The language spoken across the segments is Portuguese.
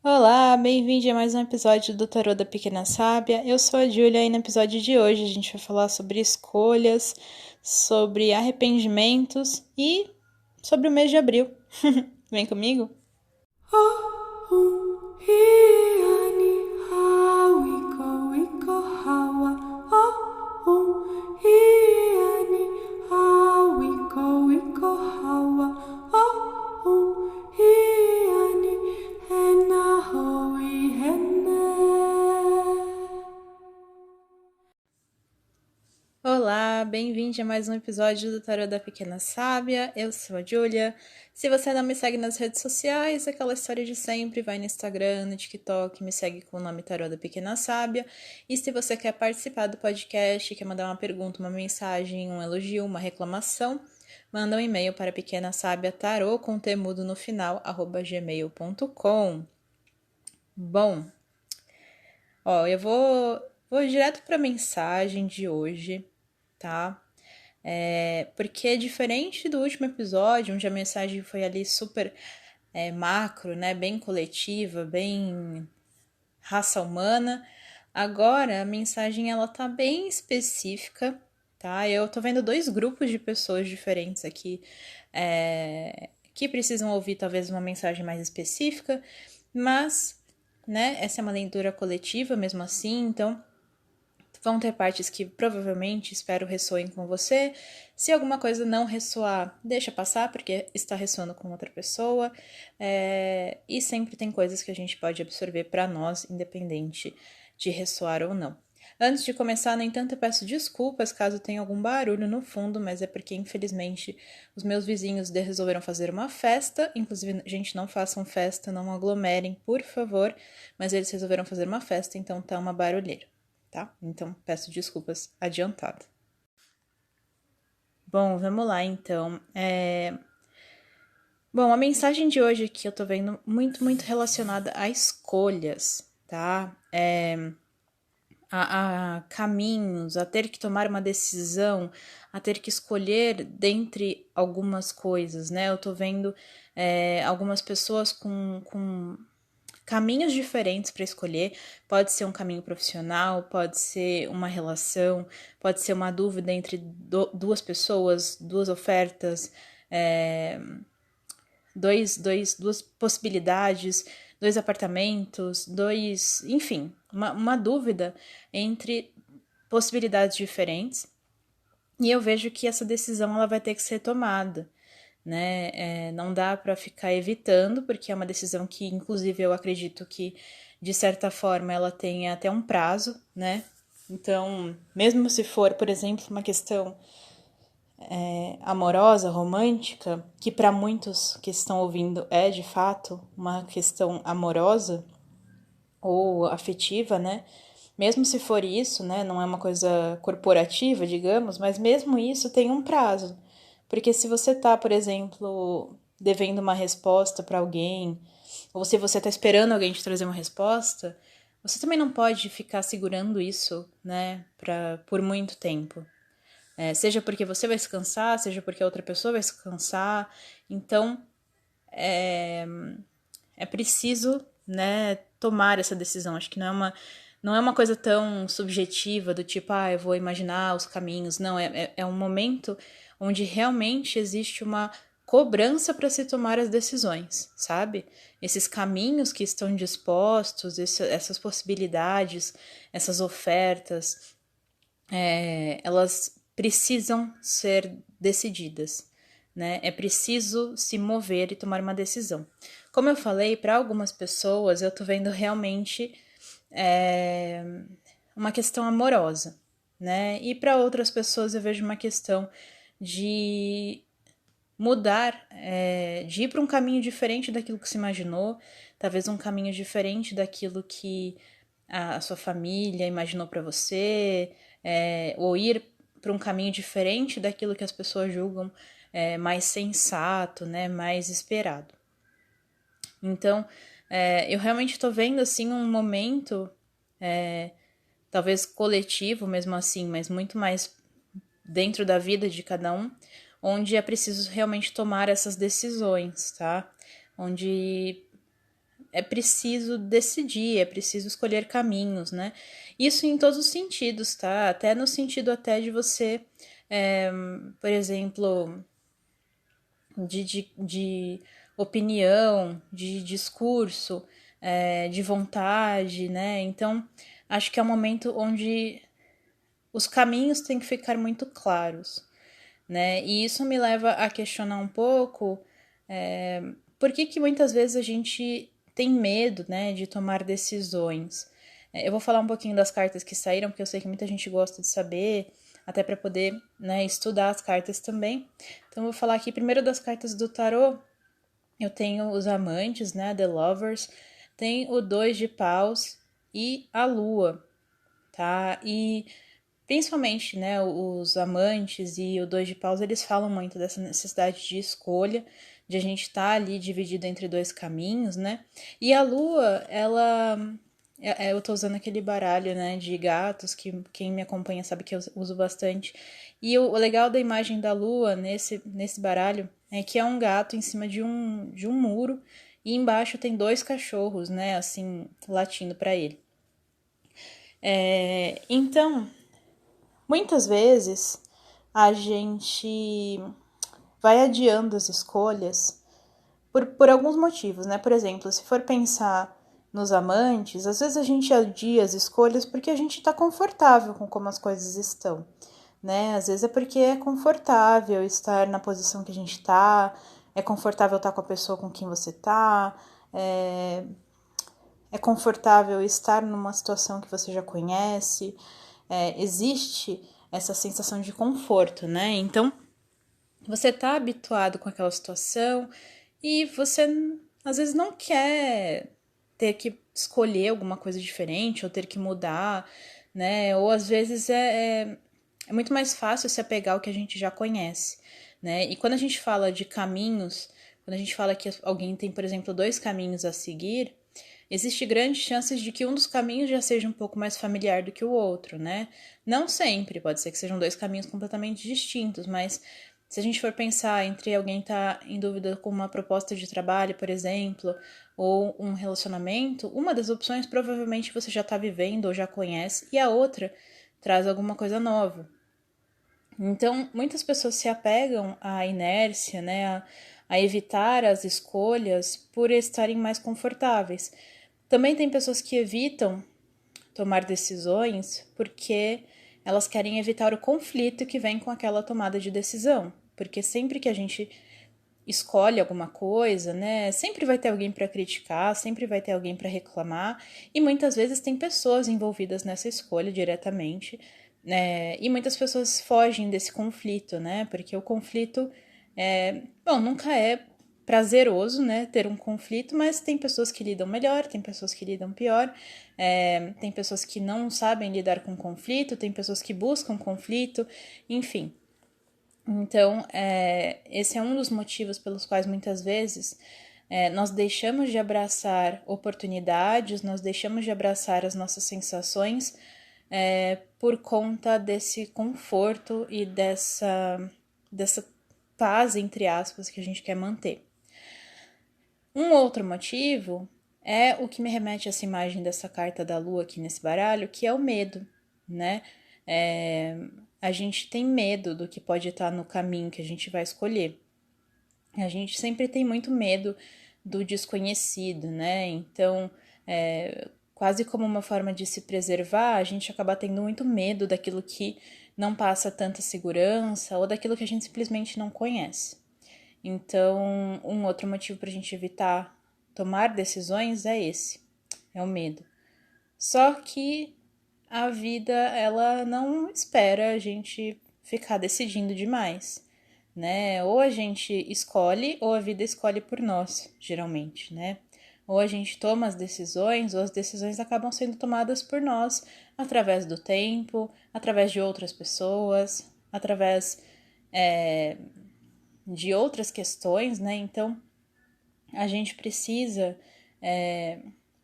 Olá, bem-vindo a mais um episódio do Tarô da Pequena Sábia. Eu sou a Júlia e no episódio de hoje a gente vai falar sobre escolhas, sobre arrependimentos e sobre o mês de abril. Vem comigo? Olá, bem-vindo a mais um episódio do Tarô da Pequena Sábia. Eu sou a Júlia. Se você não me segue nas redes sociais, aquela história de sempre, vai no Instagram, no TikTok, me segue com o nome Tarô da Pequena Sábia. E se você quer participar do podcast, quer mandar uma pergunta, uma mensagem, um elogio, uma reclamação, manda um e-mail para pequenasabiatarô com temudo no final, @gmail.com. Bom, eu vou direto para a mensagem de hoje, tá? Porque diferente do último episódio, onde a mensagem foi ali super macro, né? Bem coletiva, bem raça humana, agora a mensagem ela tá bem específica, tá? Eu tô vendo dois grupos de pessoas diferentes aqui que precisam ouvir talvez uma mensagem mais específica, mas, né? Essa é uma leitura coletiva mesmo assim, então vão ter partes que provavelmente espero ressoem com você. Se alguma coisa não ressoar, deixa passar, porque está ressoando com outra pessoa. E sempre tem coisas que a gente pode absorver para nós, independente de ressoar ou não. Antes de começar, no entanto, eu peço desculpas caso tenha algum barulho no fundo, mas é porque, infelizmente, os meus vizinhos resolveram fazer uma festa. Inclusive, gente, não façam festa, não aglomerem, por favor. Mas eles resolveram fazer uma festa, então tá uma barulheira. Tá? Então, peço desculpas adiantado. Bom, vamos lá, então. Bom, a mensagem de hoje aqui eu tô vendo muito relacionada a escolhas, tá? A caminhos, a ter que tomar uma decisão, a ter que escolher dentre algumas coisas, né? Eu tô vendo algumas pessoas com caminhos diferentes para escolher. Pode ser um caminho profissional, pode ser uma relação, pode ser uma dúvida entre duas pessoas, duas ofertas, duas possibilidades, dois apartamentos, enfim, uma dúvida entre possibilidades diferentes. E eu vejo que essa decisão ela vai ter que ser tomada, né? Não dá para ficar evitando, porque é uma decisão que, inclusive, eu acredito que, de certa forma, ela tenha até um prazo, né? Então, mesmo se for, por exemplo, uma questão amorosa, romântica, que para muitos que estão ouvindo é, de fato, uma questão amorosa ou afetiva, né? Mesmo se for isso, né, não é uma coisa corporativa, digamos, mas mesmo isso tem um prazo. Porque se você tá, por exemplo, devendo uma resposta para alguém, ou se você tá esperando alguém te trazer uma resposta, você também não pode ficar segurando isso, né, por muito tempo. Seja porque você vai se cansar, seja porque a outra pessoa vai se cansar. Então, é preciso, né, tomar essa decisão. Acho que não é uma coisa tão subjetiva do tipo, eu vou imaginar os caminhos. Não, é um momento onde realmente existe uma cobrança para se tomar as decisões, sabe? Esses caminhos que estão dispostos, essas possibilidades, essas ofertas, elas precisam ser decididas, né? É preciso se mover e tomar uma decisão. Como eu falei, para algumas pessoas eu tô vendo realmente uma questão amorosa, né? E para outras pessoas eu vejo uma questão de mudar, de ir para um caminho diferente daquilo que se imaginou, talvez um caminho diferente daquilo que a sua família imaginou para você, ou ir para um caminho diferente daquilo que as pessoas julgam mais sensato, né, mais esperado. Então, eu realmente estou vendo assim um momento, talvez coletivo mesmo assim, mas muito mais dentro da vida de cada um, onde é preciso realmente tomar essas decisões, tá? Onde é preciso decidir, é preciso escolher caminhos, né? Isso em todos os sentidos, tá? Até no sentido até de você, por exemplo, de opinião, de discurso, de vontade, né? Então, acho que é um momento onde os caminhos têm que ficar muito claros, né? E isso me leva a questionar um pouco por que muitas vezes a gente tem medo, né, de tomar decisões. Eu vou falar um pouquinho das cartas que saíram, porque eu sei que muita gente gosta de saber, até para poder, né, estudar as cartas também. Então, eu vou falar aqui primeiro das cartas do tarô. Eu tenho os amantes, né, The Lovers, tem o 2 de paus e a lua, tá? E principalmente, né, os amantes e o 2 de paus, eles falam muito dessa necessidade de escolha, de a gente estar ali dividido entre dois caminhos, né? E a lua, ela... Eu tô usando aquele baralho, né, de gatos, que quem me acompanha sabe que eu uso bastante. E o legal da imagem da lua nesse baralho é que é um gato em cima de um muro e embaixo tem dois cachorros, né, assim, latindo para ele. Então, muitas vezes a gente vai adiando as escolhas por alguns motivos, né? Por exemplo, se for pensar nos amantes, às vezes a gente adia as escolhas porque a gente está confortável com como as coisas estão, né? Às vezes é porque é confortável estar na posição que a gente está, é confortável estar com a pessoa com quem você está, é confortável estar numa situação que você já conhece, existe essa sensação de conforto, né? Então, você tá habituado com aquela situação e você às vezes não quer ter que escolher alguma coisa diferente ou ter que mudar, né? Ou às vezes é muito mais fácil se apegar ao que a gente já conhece, né? E quando a gente fala de caminhos, quando a gente fala que alguém tem, por exemplo, dois caminhos a seguir, existe grandes chances de que um dos caminhos já seja um pouco mais familiar do que o outro, né? Não sempre, pode ser que sejam dois caminhos completamente distintos, mas se a gente for pensar entre alguém estar em dúvida com uma proposta de trabalho, por exemplo, ou um relacionamento, uma das opções provavelmente você já está vivendo ou já conhece, e a outra traz alguma coisa nova. Então, muitas pessoas se apegam à inércia, né, a evitar as escolhas por estarem mais confortáveis. Também tem pessoas que evitam tomar decisões porque elas querem evitar o conflito que vem com aquela tomada de decisão. Porque sempre que a gente escolhe alguma coisa, né, sempre vai ter alguém para criticar, sempre vai ter alguém para reclamar, e muitas vezes tem pessoas envolvidas nessa escolha diretamente, né, e muitas pessoas fogem desse conflito, né, porque o conflito nunca é prazeroso, né, ter um conflito, mas tem pessoas que lidam melhor, tem pessoas que lidam pior, tem pessoas que não sabem lidar com conflito, tem pessoas que buscam conflito, enfim. Então, esse é um dos motivos pelos quais muitas vezes nós deixamos de abraçar oportunidades, nós deixamos de abraçar as nossas sensações por conta desse conforto e dessa paz, entre aspas, que a gente quer manter. Um outro motivo é o que me remete a essa imagem dessa carta da lua aqui nesse baralho, que é o medo, né? A gente tem medo do que pode estar no caminho que a gente vai escolher. A gente sempre tem muito medo do desconhecido, né? Então, quase como uma forma de se preservar, a gente acaba tendo muito medo daquilo que não passa tanta segurança ou daquilo que a gente simplesmente não conhece. Então, um outro motivo para a gente evitar tomar decisões é esse, é o medo. Só que a vida, ela não espera a gente ficar decidindo demais, né? Ou a gente escolhe, ou a vida escolhe por nós, geralmente, né? Ou a gente toma as decisões, ou as decisões acabam sendo tomadas por nós através do tempo, através de outras pessoas, através de outras questões, né? Então, a gente precisa,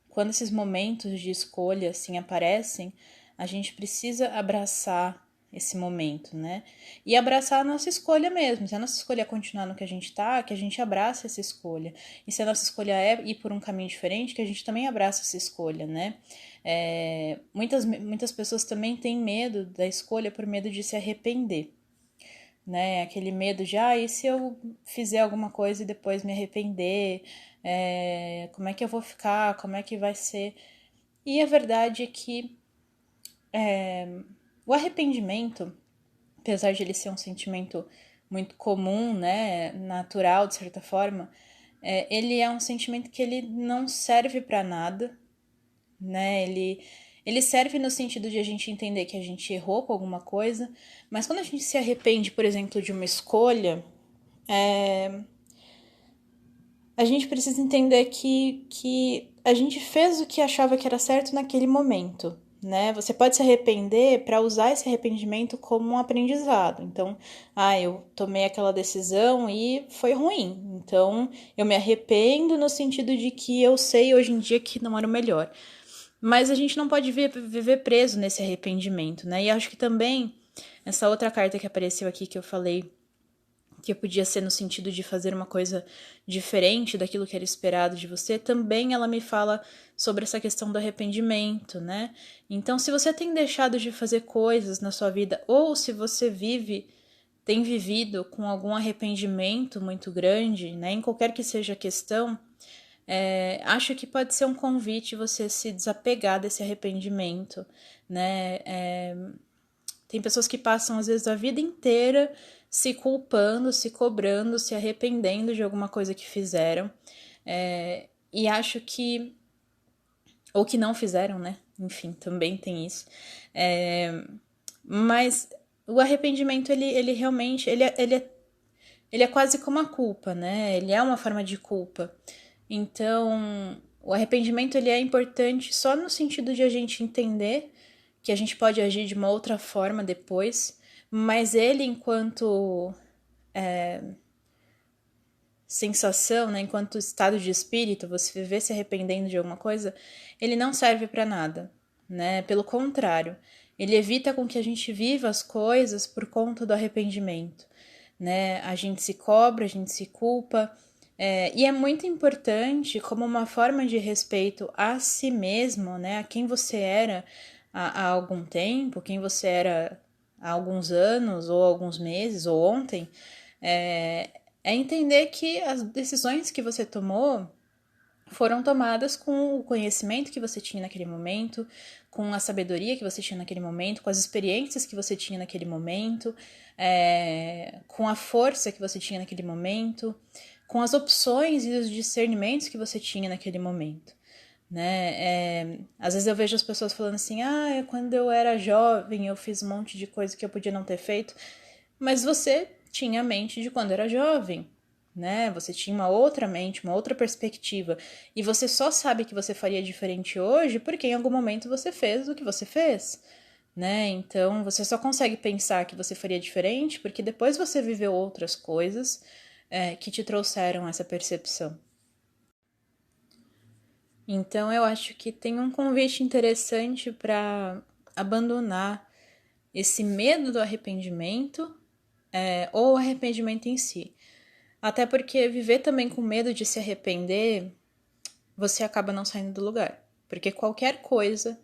quando esses momentos de escolha assim aparecem, a gente precisa abraçar esse momento, né? E abraçar a nossa escolha mesmo. Se a nossa escolha é continuar no que a gente tá, que a gente abraça essa escolha. E se a nossa escolha é ir por um caminho diferente, que a gente também abraça essa escolha, né? Muitas pessoas também têm medo da escolha por medo de se arrepender, né? Aquele medo de, e se eu fizer alguma coisa e depois me arrepender? Como é que eu vou ficar? Como é que vai ser? E a verdade é que o arrependimento, apesar de ele ser um sentimento muito comum, né, natural de certa forma, ele é um sentimento que ele não serve para nada, né? Ele serve no sentido de a gente entender que a gente errou com alguma coisa, mas quando a gente se arrepende, por exemplo, de uma escolha, a gente precisa entender que a gente fez o que achava que era certo naquele momento, né? Você pode se arrepender para usar esse arrependimento como um aprendizado. Então, eu tomei aquela decisão e foi ruim. Então, eu me arrependo no sentido de que eu sei hoje em dia que não era o melhor. Mas a gente não pode viver preso nesse arrependimento, né? E acho que também essa outra carta que apareceu aqui que eu falei que podia ser no sentido de fazer uma coisa diferente daquilo que era esperado de você, também ela me fala sobre essa questão do arrependimento, né? Então, se você tem deixado de fazer coisas na sua vida, ou se você tem vivido com algum arrependimento muito grande, né? Em qualquer que seja a questão, acho que pode ser um convite você se desapegar desse arrependimento, né? Tem pessoas que passam, às vezes, a vida inteira se culpando, se cobrando, se arrependendo de alguma coisa que fizeram. E acho que... Ou que não fizeram, né? Enfim, também tem isso. Mas o arrependimento, ele realmente... Ele é quase como a culpa, né? Ele é uma forma de culpa. Então, o arrependimento, ele é importante só no sentido de a gente entender que a gente pode agir de uma outra forma depois, mas ele, enquanto sensação, né, enquanto estado de espírito, você viver se arrependendo de alguma coisa, ele não serve para nada, né? Pelo contrário, ele evita com que a gente viva as coisas por conta do arrependimento, né? A gente se cobra, a gente se culpa, e é muito importante como uma forma de respeito a si mesmo, né? A quem você era há algum tempo, quem você era há alguns anos, ou alguns meses, ou ontem, é entender que as decisões que você tomou foram tomadas com o conhecimento que você tinha naquele momento, com a sabedoria que você tinha naquele momento, com as experiências que você tinha naquele momento, com a força que você tinha naquele momento, com as opções e os discernimentos que você tinha naquele momento, né? Às vezes eu vejo as pessoas falando assim, quando eu era jovem eu fiz um monte de coisa que eu podia não ter feito, mas você tinha a mente de quando era jovem, né? Você tinha uma outra mente, uma outra perspectiva, e você só sabe que você faria diferente hoje porque em algum momento você fez o que você fez, né? Então você só consegue pensar que você faria diferente porque depois você viveu outras coisas que te trouxeram essa percepção. Então eu acho que tem um convite interessante para abandonar esse medo do arrependimento, ou o arrependimento em si. Até porque viver também com medo de se arrepender, você acaba não saindo do lugar. Porque qualquer coisa,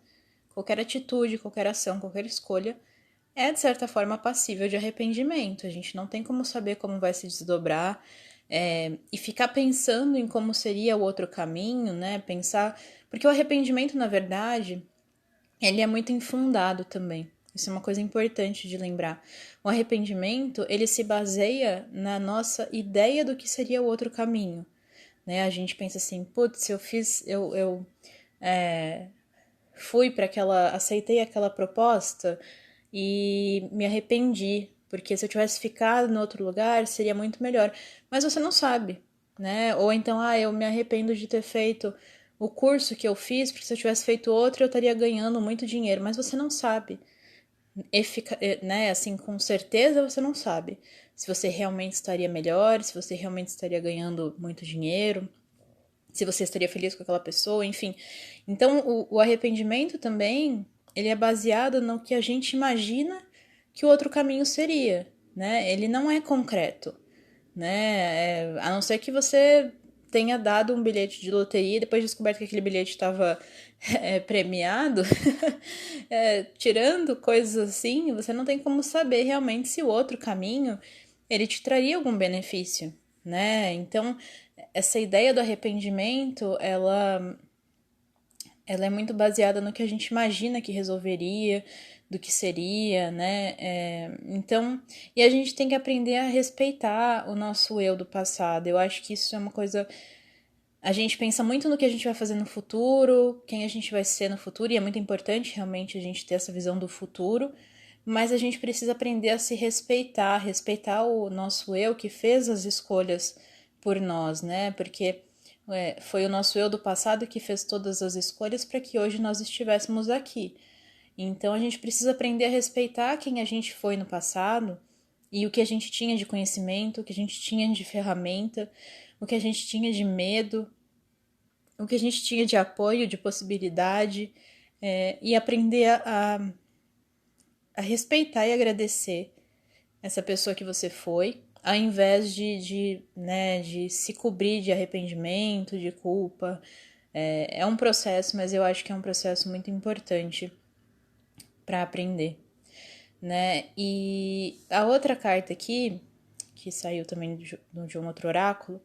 qualquer atitude, qualquer ação, qualquer escolha é, de certa forma, passível de arrependimento. A gente não tem como saber como vai se desdobrar, e ficar pensando em como seria o outro caminho, né? Pensar... Porque o arrependimento, na verdade, ele é muito infundado também. Isso é uma coisa importante de lembrar. O arrependimento, ele se baseia na nossa ideia do que seria o outro caminho, né? A gente pensa assim, putz, eu fui para aceitei aquela proposta e me arrependi, porque se eu tivesse ficado no outro lugar seria muito melhor. Mas você não sabe, né? Ou então, eu me arrependo de ter feito o curso que eu fiz, porque se eu tivesse feito outro eu estaria ganhando muito dinheiro, mas você não sabe. Né, assim, com certeza você não sabe se você realmente estaria melhor, se você realmente estaria ganhando muito dinheiro, se você estaria feliz com aquela pessoa, enfim. Então, o arrependimento também, ele é baseado no que a gente imagina que o outro caminho seria, né? Ele não é concreto, né? A não ser que você tenha dado um bilhete de loteria e depois descoberto que aquele bilhete estava premiado, tirando coisas assim, você não tem como saber realmente se o outro caminho ele te traria algum benefício, né? Então, essa ideia do arrependimento, ela é muito baseada no que a gente imagina que resolveria, do que seria, né? Então, e a gente tem que aprender a respeitar o nosso eu do passado. Eu acho que isso é uma coisa. A gente pensa muito no que a gente vai fazer no futuro, quem a gente vai ser no futuro, e é muito importante realmente a gente ter essa visão do futuro, mas a gente precisa aprender a se respeitar, respeitar o nosso eu que fez as escolhas por nós, né? Porque foi o nosso eu do passado que fez todas as escolhas para que hoje nós estivéssemos aqui. Então a gente precisa aprender a respeitar quem a gente foi no passado e o que a gente tinha de conhecimento, o que a gente tinha de ferramenta, o que a gente tinha de medo, o que a gente tinha de apoio, de possibilidade, e aprender a respeitar e agradecer essa pessoa que você foi, ao invés de se cobrir de arrependimento, de culpa. É um processo, mas eu acho que é um processo muito importante para aprender, né? E a outra carta aqui, que saiu também de um outro oráculo,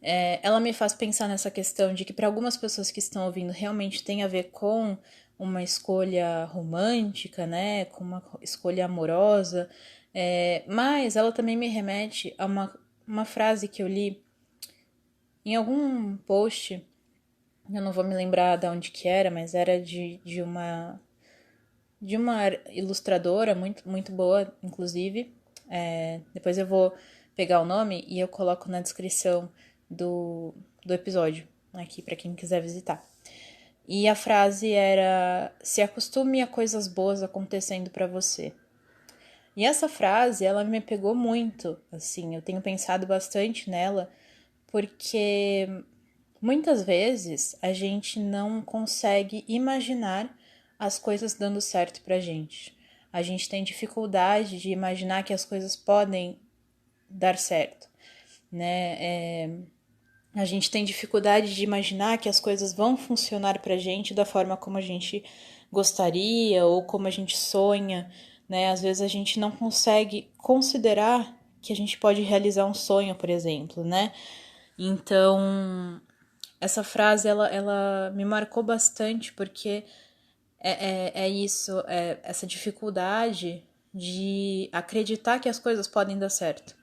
ela me faz pensar nessa questão de que para algumas pessoas que estão ouvindo realmente tem a ver com uma escolha romântica, né, com uma escolha amorosa, mas ela também me remete a uma frase que eu li em algum post, eu não vou me lembrar de onde que era, mas era de uma ilustradora muito, muito boa, inclusive. Depois eu vou pegar o nome e eu coloco na descrição do episódio aqui para quem quiser visitar. E a frase era: se acostume a coisas boas acontecendo para você. E essa frase, ela me pegou muito, assim, eu tenho pensado bastante nela, porque muitas vezes a gente não consegue imaginar as coisas dando certo pra gente. A gente tem dificuldade de imaginar que as coisas podem dar certo, né? A gente tem dificuldade de imaginar que as coisas vão funcionar pra gente da forma como a gente gostaria ou como a gente sonha, né? Às vezes a gente não consegue considerar que a gente pode realizar um sonho, por exemplo, né? Então, essa frase, ela me marcou bastante, porque é isso, essa dificuldade de acreditar que as coisas podem dar certo,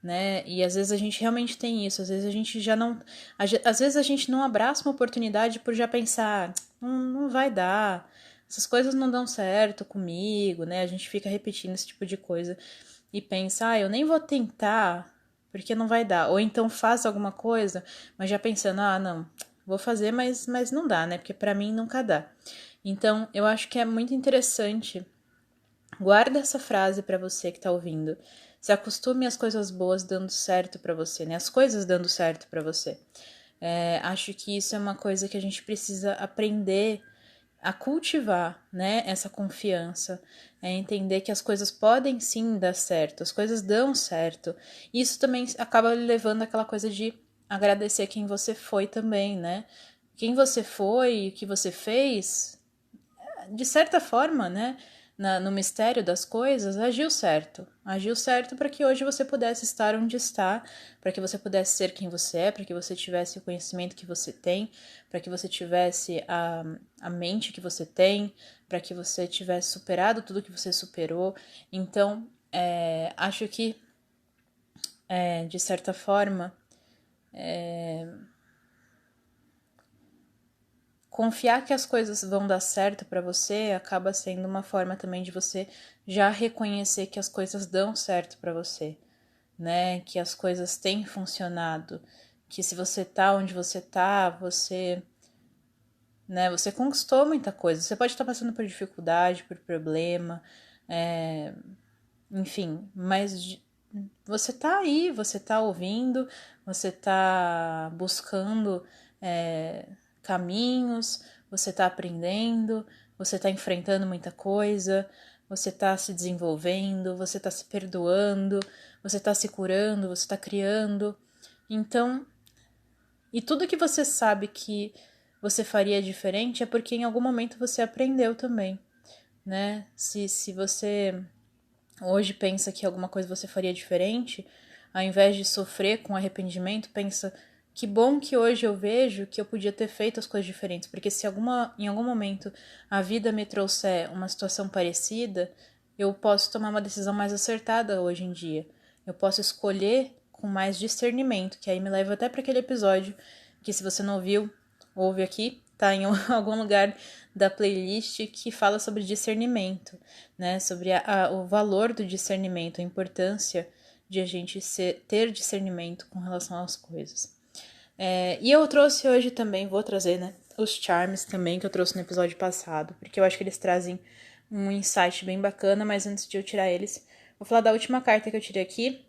né? E às vezes a gente realmente tem isso, às vezes a gente já não... Às vezes a gente não abraça uma oportunidade por já pensar, não vai dar, essas coisas não dão certo comigo, né? A gente fica repetindo esse tipo de coisa e pensa, eu nem vou tentar porque não vai dar. Ou então faz alguma coisa, mas já pensando, não, vou fazer, mas não dá, né? Porque pra mim nunca dá. Então, eu acho que é muito interessante. Guarda essa frase para você que tá ouvindo. Se acostume às coisas boas dando certo para você, né? As coisas dando certo para você. Acho que isso é uma coisa que a gente precisa aprender a cultivar, né? Essa confiança. Entender que as coisas podem sim dar certo, as coisas dão certo. E isso também acaba levando àquela coisa de agradecer quem você foi também, né? Quem você foi, o que você fez, de certa forma, né, no mistério das coisas, agiu certo. Agiu certo para que hoje você pudesse estar onde está, para que você pudesse ser quem você é, para que você tivesse o conhecimento que você tem, para que você tivesse a mente que você tem, para que você tivesse superado tudo que você superou. Então, acho que, de certa forma, confiar que as coisas vão dar certo para você acaba sendo uma forma também de você já reconhecer que as coisas dão certo para você, né? Que as coisas têm funcionado, que se você tá onde você tá, né, você conquistou muita coisa. Você pode estar passando por dificuldade, por problema, enfim, mas você tá aí, você tá ouvindo, você tá buscando caminhos, você tá aprendendo, você tá enfrentando muita coisa, você está se desenvolvendo, você está se perdoando, você está se curando, você está criando. Então, e tudo que você sabe que você faria diferente é porque em algum momento você aprendeu também, né? Se você hoje pensa que alguma coisa você faria diferente, ao invés de sofrer com arrependimento, pensa que bom que hoje eu vejo que eu podia ter feito as coisas diferentes, porque se em algum momento a vida me trouxer uma situação parecida, eu posso tomar uma decisão mais acertada hoje em dia. Eu posso escolher com mais discernimento, que aí me leva até para aquele episódio que, se você não ouviu, ouve aqui, tá em algum lugar da playlist, que fala sobre discernimento, né? Sobre o valor do discernimento, a importância de a gente ter discernimento com relação às coisas. E eu trouxe hoje também, vou trazer, né, os charms também, que eu trouxe no episódio passado, porque eu acho que eles trazem um insight bem bacana, mas antes de eu tirar eles, vou falar da última carta que eu tirei aqui,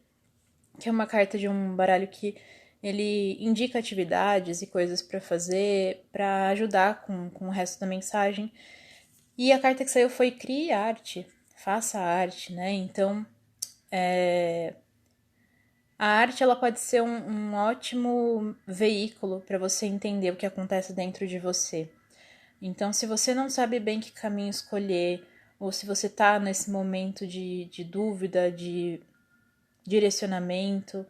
que é uma carta de um baralho que ele indica atividades e coisas para fazer, para ajudar com o resto da mensagem. E a carta que saiu foi Crie Arte, faça arte, né? Então, a arte ela pode ser um ótimo veículo para você entender o que acontece dentro de você. Então, se você não sabe bem que caminho escolher, ou se você está nesse momento de dúvida, de direcionamento,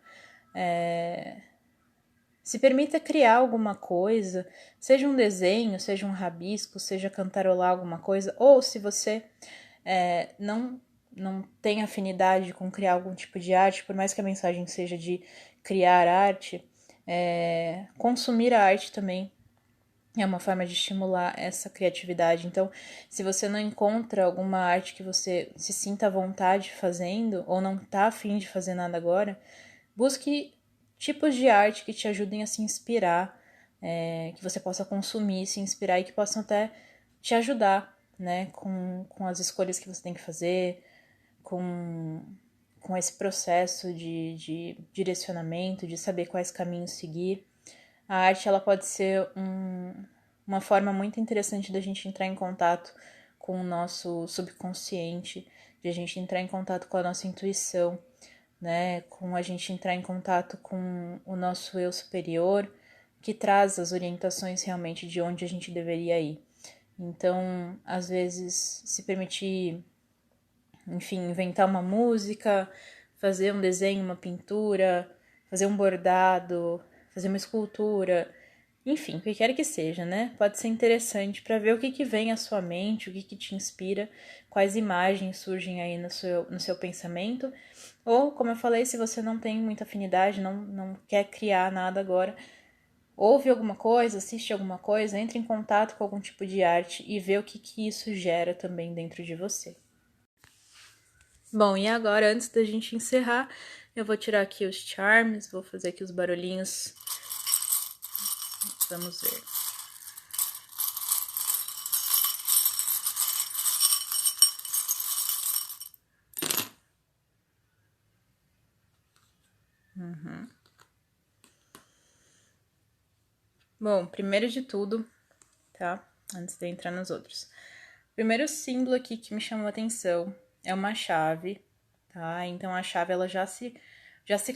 se permita criar alguma coisa, seja um desenho, seja um rabisco, seja cantarolar alguma coisa, ou se você não tem afinidade com criar algum tipo de arte, por mais que a mensagem seja de criar arte, consumir a arte também é uma forma de estimular essa criatividade. Então, se você não encontra alguma arte que você se sinta à vontade fazendo, ou não está afim de fazer nada agora, busque tipos de arte que te ajudem a se inspirar, que você possa consumir, se inspirar e que possam até te ajudar, né, com as escolhas que você tem que fazer, com esse processo de direcionamento, de saber quais caminhos seguir. A arte ela pode ser uma forma muito interessante da gente entrar em contato com o nosso subconsciente, de a gente entrar em contato com a nossa intuição, né? Com a gente entrar em contato com o nosso eu superior, que traz as orientações realmente de onde a gente deveria ir. Então, às vezes, se permitir, enfim, inventar uma música, fazer um desenho, uma pintura, fazer um bordado, fazer uma escultura, enfim, o que quer que seja, né? Pode ser interessante para ver o que vem à sua mente, o que te inspira, quais imagens surgem aí no seu pensamento. Ou, como eu falei, se você não tem muita afinidade, não quer criar nada agora, ouve alguma coisa, assiste alguma coisa, entre em contato com algum tipo de arte e vê o que isso gera também dentro de você. Bom, e agora, antes da gente encerrar, eu vou tirar aqui os charms, vou fazer aqui os barulhinhos. Vamos ver. Bom, primeiro de tudo, tá? Antes de eu entrar nos outros. O primeiro símbolo aqui que me chamou a atenção é uma chave, tá? Então a chave ela já se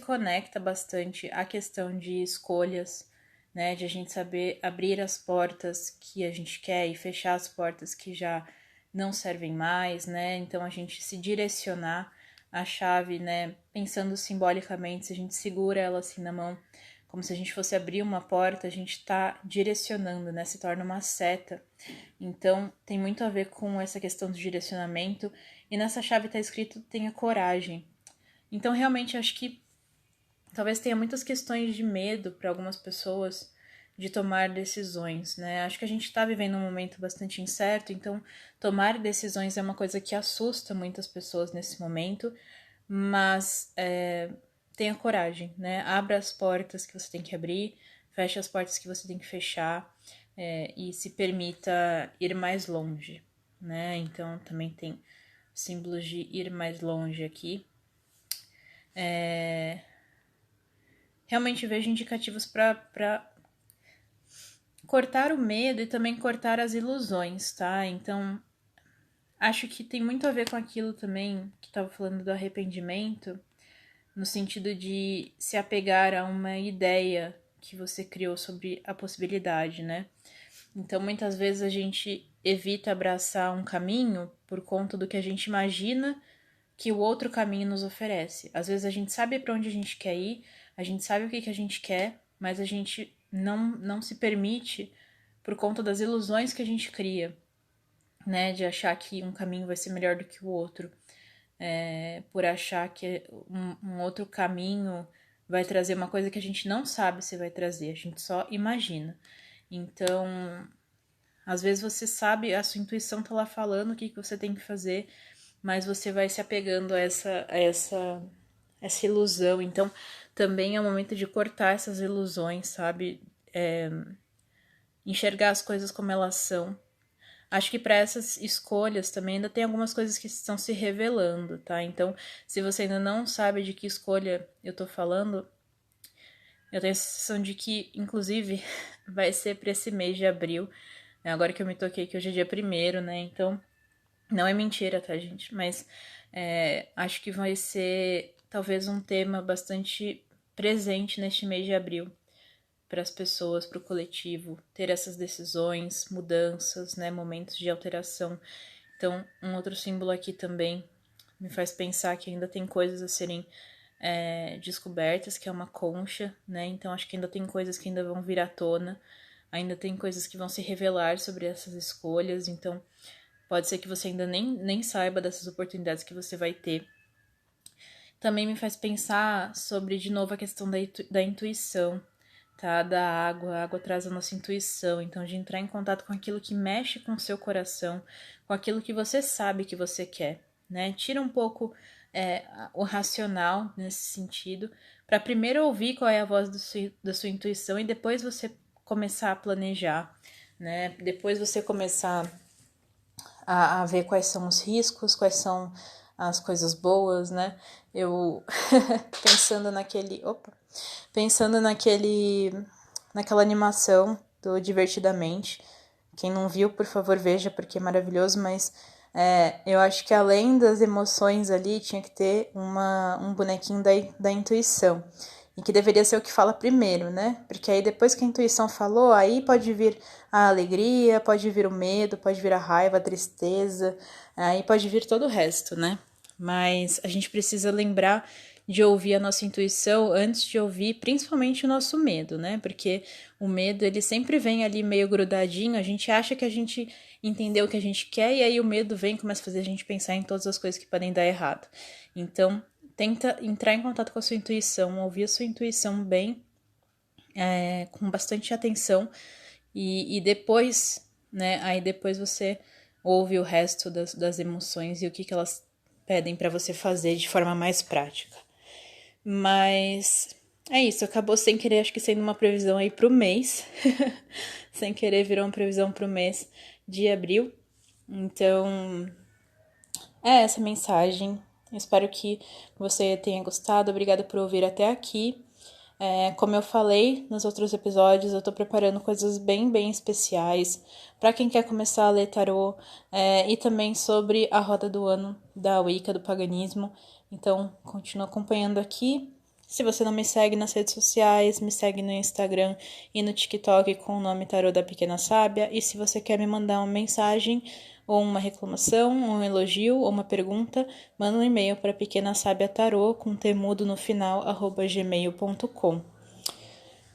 conecta bastante à questão de escolhas, né? De a gente saber abrir as portas que a gente quer e fechar as portas que já não servem mais, né? Então a gente se direcionar a chave, né? Pensando simbolicamente, se a gente segura ela assim na mão, como se a gente fosse abrir uma porta, a gente está direcionando, né? Se torna uma seta. Então, tem muito a ver com essa questão do direcionamento. E nessa chave está escrito: tenha coragem. Então, realmente, acho que talvez tenha muitas questões de medo para algumas pessoas de tomar decisões, né? Acho que a gente está vivendo um momento bastante incerto, então tomar decisões é uma coisa que assusta muitas pessoas nesse momento, mas tenha coragem, né? Abra as portas que você tem que abrir, feche as portas que você tem que fechar, e se permita ir mais longe, né? Então também tem símbolos de ir mais longe aqui. Realmente vejo indicativos para cortar o medo e também cortar as ilusões, tá? Então acho que tem muito a ver com aquilo também que estava falando do arrependimento, no sentido de se apegar a uma ideia que você criou sobre a possibilidade, né? Então, muitas vezes a gente evita abraçar um caminho por conta do que a gente imagina que o outro caminho nos oferece. Às vezes a gente sabe para onde a gente quer ir, a gente sabe o que a gente quer, mas a gente não se permite por conta das ilusões que a gente cria, né? De achar que um caminho vai ser melhor do que o outro, por achar que um outro caminho vai trazer uma coisa que a gente não sabe se vai trazer, a gente só imagina. Então, às vezes você sabe, a sua intuição tá lá falando o que você tem que fazer, mas você vai se apegando a essa ilusão. Então, também é o momento de cortar essas ilusões, sabe? Enxergar as coisas como elas são. Acho que para essas escolhas também ainda tem algumas coisas que estão se revelando, tá? Então, se você ainda não sabe de que escolha eu tô falando, eu tenho a sensação de que, inclusive, vai ser para esse mês de abril. Agora que eu me toquei que hoje é dia 1º, né? Então, não é mentira, tá, gente? Mas acho que vai ser talvez um tema bastante presente neste mês de abril para as pessoas, para o coletivo, ter essas decisões, mudanças, né, momentos de alteração. Então, um outro símbolo aqui também me faz pensar que ainda tem coisas a serem descobertas, que é uma concha, né? Então, acho que ainda tem coisas que ainda vão vir à tona, ainda tem coisas que vão se revelar sobre essas escolhas. Então, pode ser que você ainda nem saiba dessas oportunidades que você vai ter. Também me faz pensar sobre, de novo, a questão da intuição, tá? Da água. A água traz a nossa intuição. Então, de entrar em contato com aquilo que mexe com o seu coração, com aquilo que você sabe que você quer, né? Tira um pouco o racional nesse sentido, para primeiro ouvir qual é a voz da sua intuição e depois você começar a planejar, né? Depois você começar a ver quais são os riscos, quais são as coisas boas, né? Eu pensando naquela animação do Divertidamente. Quem não viu, por favor, veja, porque é maravilhoso, mas eu acho que além das emoções ali, tinha que ter um bonequinho da intuição. E que deveria ser o que fala primeiro, né? Porque aí depois que a intuição falou, aí pode vir a alegria, pode vir o medo, pode vir a raiva, a tristeza, aí pode vir todo o resto, né? Mas a gente precisa lembrar de ouvir a nossa intuição antes de ouvir principalmente o nosso medo, né? Porque o medo, ele sempre vem ali meio grudadinho, a gente acha que a gente entendeu o que a gente quer e aí o medo vem e começa a fazer a gente pensar em todas as coisas que podem dar errado. Então, tenta entrar em contato com a sua intuição, ouvir a sua intuição bem, com bastante atenção e depois, né? Aí depois você ouve o resto das emoções e o que elas pedem para você fazer de forma mais prática. Mas é isso, acabou sem querer, acho que sendo uma previsão aí pro mês. Sem querer virou uma previsão pro mês de abril. Então, é essa mensagem. Eu espero que você tenha gostado. Obrigada por ouvir até aqui. Como eu falei nos outros episódios, eu tô preparando coisas bem especiais para quem quer começar a ler tarô, e também sobre a roda do ano da Wicca, do paganismo. Então, continua acompanhando aqui. Se você não me segue nas redes sociais, me segue no Instagram e no TikTok com o nome Tarô da Pequena Sábia. E se você quer me mandar uma mensagem, ou uma reclamação, um elogio ou uma pergunta, manda um e-mail para pequenasabiatarô com temudo no final, @gmail.com.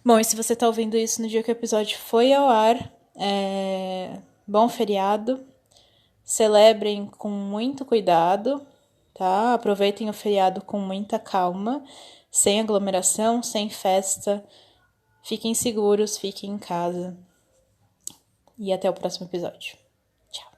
Bom, e se você está ouvindo isso no dia que o episódio foi ao ar, bom feriado, celebrem com muito cuidado, tá? Aproveitem o feriado com muita calma, sem aglomeração, sem festa. Fiquem seguros, fiquem em casa. E até o próximo episódio. Tchau.